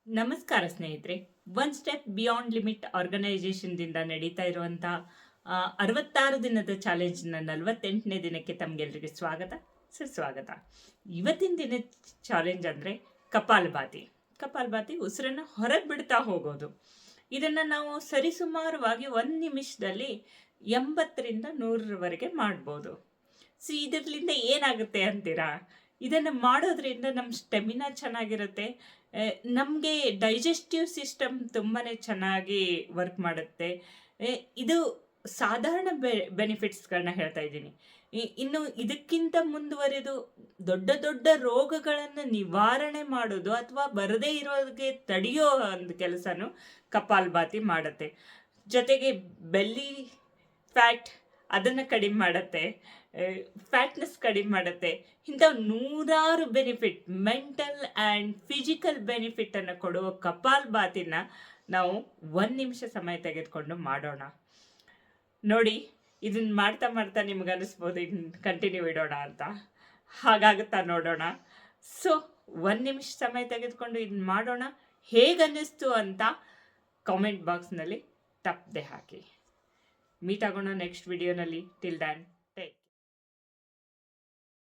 ನಮಸ್ಕಾರ ಸ್ನೇಹಿತರೆ. One step beyond limit ಆರ್ಗನೈಸೇಷನ್ದಿಂದ ನಡೀತಾ ಇರುವಂಥ 66 ದಿನದ ಚಾಲೆಂಜ್ನ 48ನೇ ದಿನಕ್ಕೆ ತಮಗೆಲ್ಲರಿಗೆ ಸುಸ್ವಾಗತ. ಇವತ್ತಿನ ದಿನ ಚಾಲೆಂಜ್ ಅಂದರೆ ಕಪಾಲಭಾತಿ. ಕಪಾಲಭಾತಿ ಉಸಿರನ್ನು ಹೊರಗೆ ಬಿಡ್ತಾ ಹೋಗೋದು. ಇದನ್ನು ನಾವು ಸರಿಸುಮಾರವಾಗಿ 1 ನಿಮಿಷದಲ್ಲಿ 80ರಿಂದ 100ರವರೆಗೆ ಮಾಡ್ಬೋದು. ಇದರಿಂದ ಏನಾಗುತ್ತೆ ಅಂತೀರಾ? ಇದನ್ನು ಮಾಡೋದ್ರಿಂದ ನಮ್ಮ ಸ್ಟೆಮಿನಾ ಚೆನ್ನಾಗಿರುತ್ತೆ, ನಮಗೆ ಡೈಜೆಸ್ಟಿವ್ ಸಿಸ್ಟಮ್ ತುಂಬಾ ಚೆನ್ನಾಗಿ ವರ್ಕ್ ಮಾಡುತ್ತೆ. ಇದು ಸಾಧಾರಣ ಬೆನಿಫಿಟ್ಸ್ಗಳನ್ನ ಹೇಳ್ತಾ ಇದ್ದೀನಿ. ಇನ್ನು ಇದಕ್ಕಿಂತ ಮುಂದುವರೆದು ದೊಡ್ಡ ದೊಡ್ಡ ರೋಗಗಳನ್ನು ನಿವಾರಣೆ ಮಾಡೋದು ಅಥವಾ ಬರದೇ ಇರೋದಕ್ಕೆ ತಡೆಯೋ ಒಂದು ಕೆಲಸನೂ ಕಪಾಲಭಾತಿ ಮಾಡುತ್ತೆ. ಜೊತೆಗೆ ಬೆಲ್ಲಿ ಫ್ಯಾಟ್ ಅದನ್ನು ಕಡಿಮೆ ಮಾಡುತ್ತೆ, ಫ್ಯಾಟ್ನೆಸ್ ಕಡಿಮೆ ಮಾಡುತ್ತೆ. ಇಂಥ ನೂರಾರು ಬೆನಿಫಿಟ್, ಮೆಂಟಲ್ ಆ್ಯಂಡ್ ಫಿಸಿಕಲ್ ಬೆನಿಫಿಟನ್ನು ಕೊಡುವ ಕಪಾಲಭಾತಿನ ನಾವು 1 ನಿಮಿಷ ಸಮಯ ತೆಗೆದುಕೊಂಡು ಮಾಡೋಣ. ನೋಡಿ, ಇದನ್ನು ಮಾಡ್ತಾ ಮಾಡ್ತಾ ನಿಮ್ಗೆ ಅನಿಸ್ಬೋದು ಇದನ್ನು ಕಂಟಿನ್ಯೂ ಇಡೋಣ ಅಂತ. ಹಾಗಾಗುತ್ತಾ ನೋಡೋಣ. ಸೊ 1 ನಿಮಿಷ ಸಮಯ ತೆಗೆದುಕೊಂಡು ಇದನ್ನು ಮಾಡೋಣ. ಹೇಗನ್ನಿಸ್ತು ಅಂತ ಕಾಮೆಂಟ್ ಬಾಕ್ಸ್ನಲ್ಲಿ ತಪ್ಪದೆ ಹಾಕಿ. ಮೀಟ್ ಆಗೋಣ ನೆಕ್ಸ್ಟ್ ವಿಡಿಯೋನಲ್ಲಿ. Till than